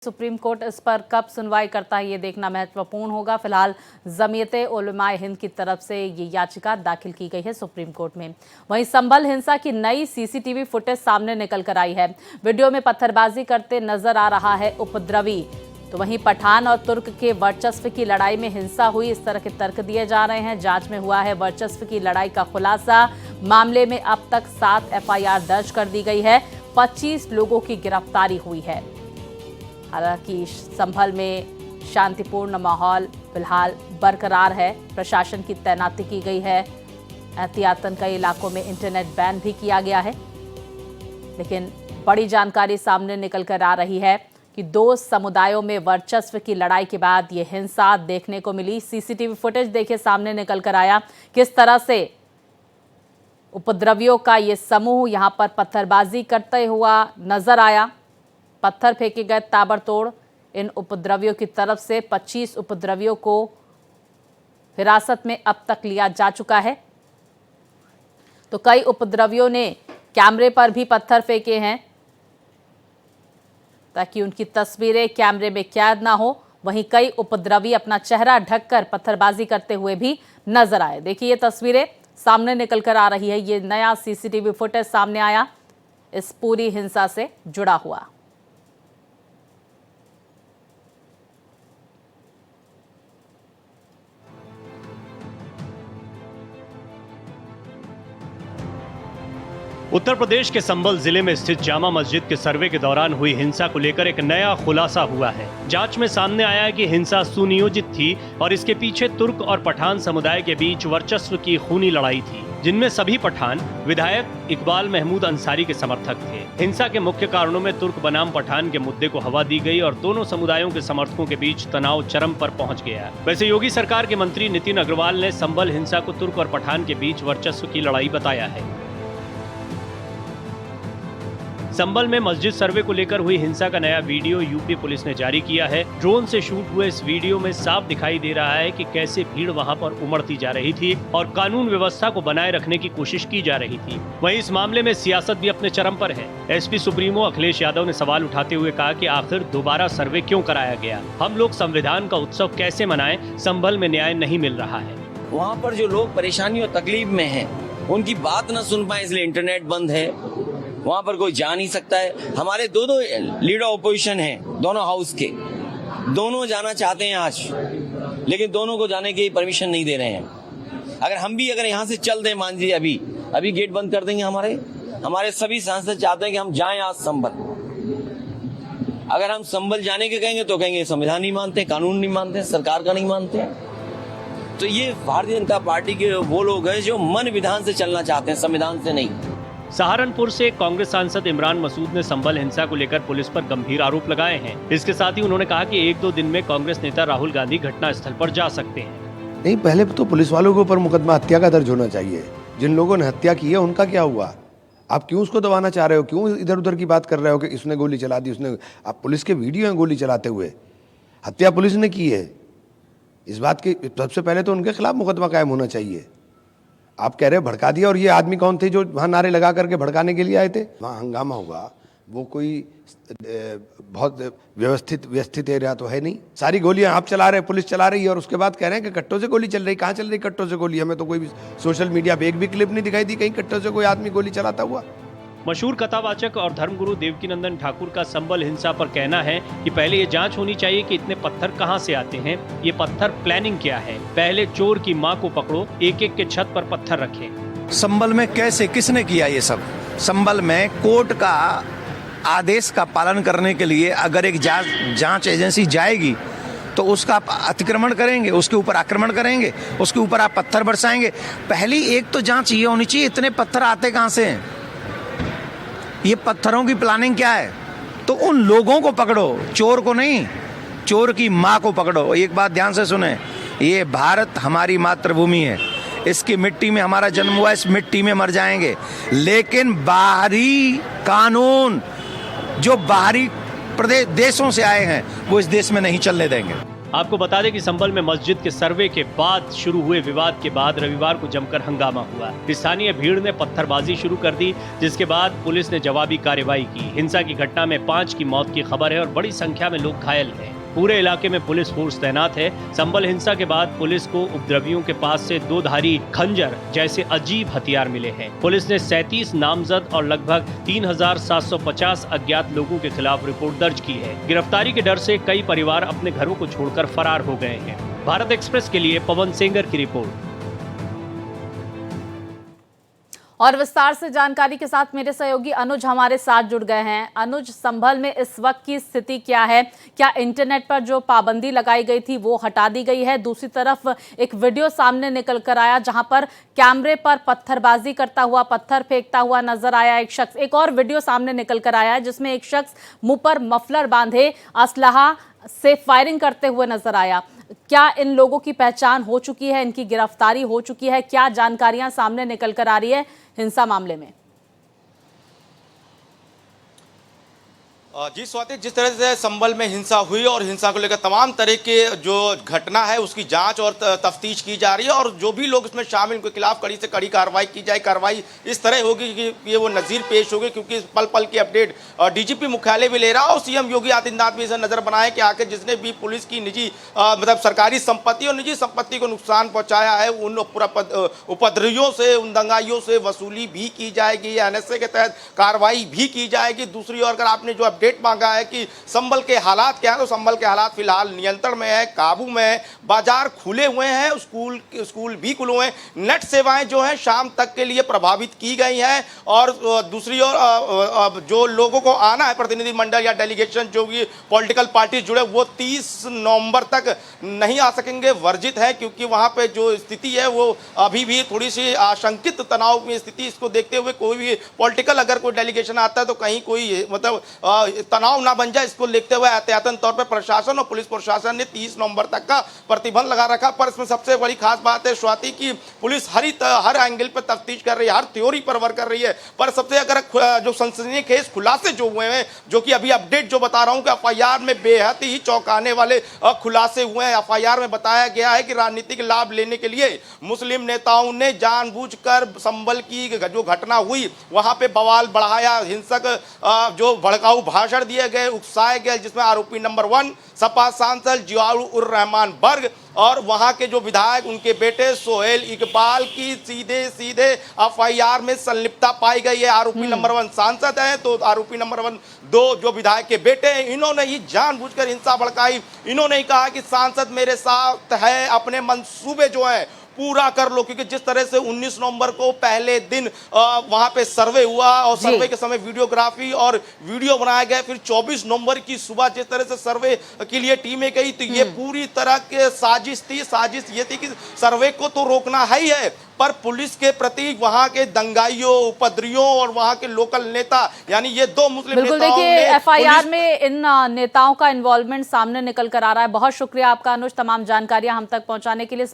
Supreme court इस पर कब सुनवाई करता है ये देखना महत्वपूर्ण होगा। फिलहाल जमीयते उलमाए हिंद की तरफ से ये याचिका दाखिल की गई है सुप्रीम कोर्ट में। वहीं संभल हिंसा की नई सीसीटीवी फुटेज सामने निकल कर आई है। वीडियो में पत्थरबाजी करते नजर आ रहा है उपद्रवी। तो वहीं पठान और तुर्क के वर्चस्व की लड़ाई में हिंसा हुई, इस तरह के तर्क दिए जा रहे हैं। जांच में हुआ है वर्चस्व की लड़ाई का खुलासा। मामले में अब तक 7 FIR दर्ज कर दी गई है। 25 लोगों की गिरफ्तारी हुई है। हालांकि संभल में शांतिपूर्ण माहौल फिलहाल बरकरार है। प्रशासन की तैनाती की गई है। एहतियातन कई इलाकों में इंटरनेट बैन भी किया गया है। लेकिन बड़ी जानकारी सामने निकल कर आ रही है कि 2 समुदायों में वर्चस्व की लड़ाई के बाद ये हिंसा देखने को मिली। सीसीटीवी फुटेज देखिए सामने निकल कर आया, किस तरह से उपद्रवियों का ये समूह यहां पर पत्थरबाजी करते हुआ नजर आया। पत्थर फेंके गए ताबड़तोड़ इन उपद्रवियों की तरफ से। 25 उपद्रवियों को हिरासत में अब तक लिया जा चुका है। तो कई उपद्रवियों ने कैमरे पर भी पत्थर फेंके हैं ताकि उनकी तस्वीरें कैमरे में कैद ना हो। वहीं कई उपद्रवी अपना चेहरा ढककर पत्थरबाजी करते हुए भी नजर आए। देखिए ये तस्वीरें सामने निकल कर आ रही है। ये नया सीसीटीवी फुटेज सामने आया इस पूरी हिंसा से जुड़ा हुआ। उत्तर प्रदेश के संभल जिले में स्थित जामा मस्जिद के सर्वे के दौरान हुई हिंसा को लेकर एक नया खुलासा हुआ है। जांच में सामने आया है कि हिंसा सुनियोजित थी और इसके पीछे तुर्क और पठान समुदाय के बीच वर्चस्व की खूनी लड़ाई थी, जिनमें सभी पठान विधायक इकबाल महमूद अंसारी के समर्थक थे। हिंसा के मुख्य कारणों में तुर्क बनाम पठान के मुद्दे को हवा दी गई और दोनों समुदायों के समर्थकों के बीच तनाव चरम पर पहुंच गया। वैसे योगी सरकार के मंत्री नितिन अग्रवाल ने संभल हिंसा को तुर्क और पठान के बीच वर्चस्व की लड़ाई बताया है। संभल में मस्जिद सर्वे को लेकर हुई हिंसा का नया वीडियो यूपी पुलिस ने जारी किया है। ड्रोन से शूट हुए इस वीडियो में साफ दिखाई दे रहा है कि कैसे भीड़ वहां पर उमड़ती जा रही थी और कानून व्यवस्था को बनाए रखने की कोशिश की जा रही थी। वहीं इस मामले में सियासत भी अपने चरम पर है। एसपी सुप्रीमो अखिलेश यादव ने सवाल उठाते हुए कहा कि आखिर दोबारा सर्वे क्यों कराया गया? हम लोग संविधान का उत्सव कैसे मनाएं? संभल में न्याय नहीं मिल रहा है। वहाँ पर जो लोग परेशानी और तकलीफ में हैं, उनकी बात न सुन पाए इसलिए इंटरनेट बंद है। वहाँ पर कोई जा नहीं सकता है। हमारे दो लीडर ऑपोजिशन हैं, दोनों हाउस के, दोनों जाना चाहते हैं आज, लेकिन दोनों को जाने की परमिशन नहीं दे रहे हैं। अगर हम भी यहाँ से चल दें, मान लीजिए अभी गेट बंद कर देंगे। हमारे सभी सांसद चाहते हैं कि हम जाएं आज संभल। अगर हम संभल जाने के कहेंगे तो कहेंगे संविधान नहीं मानते, कानून नहीं मानते, सरकार का नहीं मानते। तो ये भारतीय जनता पार्टी के वो लोग हैं जो मन विधान से चलना चाहते हैं, संविधान से नहीं। सहारनपुर से कांग्रेस सांसद इमरान मसूद ने संभल हिंसा को लेकर पुलिस पर गंभीर आरोप लगाए हैं। इसके साथ ही उन्होंने कहा कि 1-2 दिन में कांग्रेस नेता राहुल गांधी घटना स्थल पर जा सकते हैं। नहीं, पहले तो पुलिस वालों के ऊपर मुकदमा हत्या का दर्ज होना चाहिए। जिन लोगों ने हत्या की है उनका क्या हुआ? आप क्यों उसको दबाना चाह रहे हो? क्यों इधर उधर की बात कर रहे हो कि इसने गोली चला दी, उसने? आप पुलिस के वीडियो हैं गोली चलाते हुए। हत्या पुलिस ने की है। इस बात की सबसे पहले तो उनके खिलाफ मुकदमा कायम होना चाहिए। आप कह रहे हो भड़का दिया, और ये आदमी कौन थे जो वहाँ नारे लगा करके भड़काने के लिए आए थे? वहाँ हंगामा हुआ, वो कोई बहुत व्यवस्थित एरिया तो है नहीं। सारी गोलियां आप चला रहे, पुलिस चला रही है, और उसके बाद कह रहे हैं कि कट्टों से गोली चल रही। कहाँ चल रही कट्टों से गोली? हमें तो कोई भी सोशल मीडिया पे एक भी क्लिप नहीं दिखाई दी कहीं कट्टों से कोई आदमी गोली चलाता हुआ। मशहूर कथावाचक और धर्मगुरु देवकीनंदन ठाकुर का संभल हिंसा पर कहना है कि पहले ये जांच होनी चाहिए कि इतने पत्थर कहां से आते हैं। ये पत्थर प्लानिंग क्या है? पहले चोर की मां को पकड़ो, एक-एक के छत पर पत्थर रखें। संभल में कैसे, किसने किया ये सब? संभल में कोर्ट का आदेश का पालन करने के लिए अगर एक जांच एजेंसी जाएगी तो उसका आप अतिक्रमण करेंगे, उसके ऊपर आक्रमण करेंगे, उसके ऊपर आप पत्थर बरसाएंगे। पहली एक तो जांच ये होनी चाहिए इतने पत्थर आते कहां से हैं, ये पत्थरों की प्लानिंग क्या है? तो उन लोगों को पकड़ो, चोर को नहीं, चोर की माँ को पकड़ो। एक बात ध्यान से सुने, ये भारत हमारी मातृभूमि है, इसकी मिट्टी में हमारा जन्म हुआ, इस मिट्टी में मर जाएंगे। लेकिन बाहरी कानून जो बाहरी प्रदेश देशों से आए हैं वो इस देश में नहीं चलने देंगे। आपको बता दें कि संभल में मस्जिद के सर्वे के बाद शुरू हुए विवाद के बाद रविवार को जमकर हंगामा हुआ। स्थानीय भीड़ ने पत्थरबाजी शुरू कर दी, जिसके बाद पुलिस ने जवाबी कार्रवाई की। हिंसा की घटना में 5 की मौत की खबर है और बड़ी संख्या में लोग घायल हैं। पूरे इलाके में पुलिस फोर्स तैनात है। संभल हिंसा के बाद पुलिस को उपद्रवियों के पास से 2 धारी खंजर जैसे अजीब हथियार मिले हैं। पुलिस ने 37 नामजद और लगभग 3750 अज्ञात लोगों के खिलाफ रिपोर्ट दर्ज की है। गिरफ्तारी के डर से कई परिवार अपने घरों को छोड़कर फरार हो गए हैं। भारत एक्सप्रेस के लिए पवन सेंगर की रिपोर्ट। और विस्तार से जानकारी के साथ मेरे सहयोगी अनुज हमारे साथ जुड़ गए हैं। अनुज, संभल में इस वक्त की स्थिति क्या है? क्या इंटरनेट पर जो पाबंदी लगाई गई थी वो हटा दी गई है? दूसरी तरफ एक वीडियो सामने निकल कर आया जहां पर कैमरे पर पत्थरबाजी करता हुआ, पत्थर फेंकता हुआ नजर आया एक शख्स। एक और वीडियो सामने निकल कर आया है जिसमें एक शख्स मुंह पर मफलर बांधे असलहा से फायरिंग करते हुए नजर आया। क्या इन लोगों की पहचान हो चुकी है? इनकी गिरफ्तारी हो चुकी है? क्या जानकारियां सामने निकल कर आ रही है हिंसा मामले में? जी स्वाति, जिस तरह से संभल में हिंसा हुई और हिंसा को लेकर तमाम तरह के जो घटना है उसकी जांच और तफ्तीश की जा रही है और जो भी लोग इसमें शामिल उनके खिलाफ कड़ी से कड़ी कार्रवाई की जाए। कार्रवाई इस तरह होगी कि ये वो नज़ीर पेश होगी, क्योंकि पल पल की अपडेट डीजीपी मुख्यालय भी ले रहा है और सीएम योगी आदित्यनाथ भी इसे नजर बनाए कि आखिर जिसने भी पुलिस की निजी मतलब सरकारी संपत्ति और निजी संपत्ति को नुकसान पहुँचाया है उन उपद्रवियों से, उन दंगाइयों से वसूली भी की जाएगी। NSA के तहत कार्रवाई भी की जाएगी। दूसरी ओर अगर आपने जो अपडेट मांगा है कि संभल के हालात क्या है, तो संभल के हालात फिलहाल नियंत्रण में है, काबू में है। बाजार खुले हुए हैं, स्कूल भी खुले हुए हैं। नेट सेवाएं जो हैं शाम तक के लिए प्रभावित की गई हैं और दूसरी ओर जो लोगों को आना है, प्रतिनिधिमंडल या डेलीगेशन जो भी पॉलिटिकल पार्टी जुड़े, वो 30 नवंबर तक नहीं आ सकेंगे, वर्जित है, क्योंकि वहां पे जो स्थिति है वो अभी भी थोड़ी सी आशंकित तनाव की स्थिति। इसको देखते हुए कोई भी पॉलिटिकल अगर कोई डेलीगेशन आता है तो कहीं कोई मतलब तनाव ना बन जाए, इसको देखते हुए एहतियातन तौर पर प्रशासन और पुलिस प्रशासन ने 30 नवंबर तक का प्रतिबंध लगा रखा। पर इसमें सबसे बड़ी खास बात है स्वाति की पुलिस हर एंगल पर तफ्तीश कर रही है, हर थ्योरी पर वर्क कर रही है। पर सबसे अगर जो सनसनीखेज केस खुलासे जो हुए हैं, जो कि अभी अपडेट जो बता रहा हूं कि एफआईआर में बेहद ही चौंकाने वाले खुलासे हुए हैं। एफआईआर में बताया गया है कि राजनीतिक लाभ लेने के लिए मुस्लिम नेताओं ने जानबूझकर संभल की जो घटना हुई वहां पे बवाल बढ़ाया, हिंसक जो भड़काऊ भाषण दिए गए, उकसाए गए, जिसमें आरोपी नंबर 1 सपा सांसद जियाउर रहमान बर्ग और वहां के जो विधायक उनके बेटे सोहेल इकबाल की सीधे एफआईआर में संलिप्तता पाई गई है। आरोपी नंबर 1 सांसद है तो आरोपी नंबर 2 जो विधायक के बेटे हैं, इन्होंने ही जानबूझकर हिंसा भड़काई। इन्होंने ही कहा कि सांसद मेरे साथ है, अपने मंसूबे जो है पूरा कर लो, क्योंकि जिस तरह से 19 नवंबर को पहले दिन वहां पे सर्वे हुआ और सर्वे के समय वीडियोग्राफी और वीडियो बनाया गया, फिर 24 नवंबर की सुबह जिस तरह से सर्वे के लिए टीमें गई, तो ये पूरी तरह के साजिश थी। साजिश ये थी कि सर्वे को तो रोकना है ही है, पर पुलिस के प्रति वहां के दंगाइयों, उपद्रवियों और वहां के लोकल नेता यानी ये 2 मुस्लिम नेताओं ने देखिए एफआईआर में इन नेताओं का इन्वॉल्वमेंट सामने निकल कर आ रहा है। बहुत शुक्रिया आपका अनुज, तमाम जानकारियां हम तक पहुंचाने के लिए।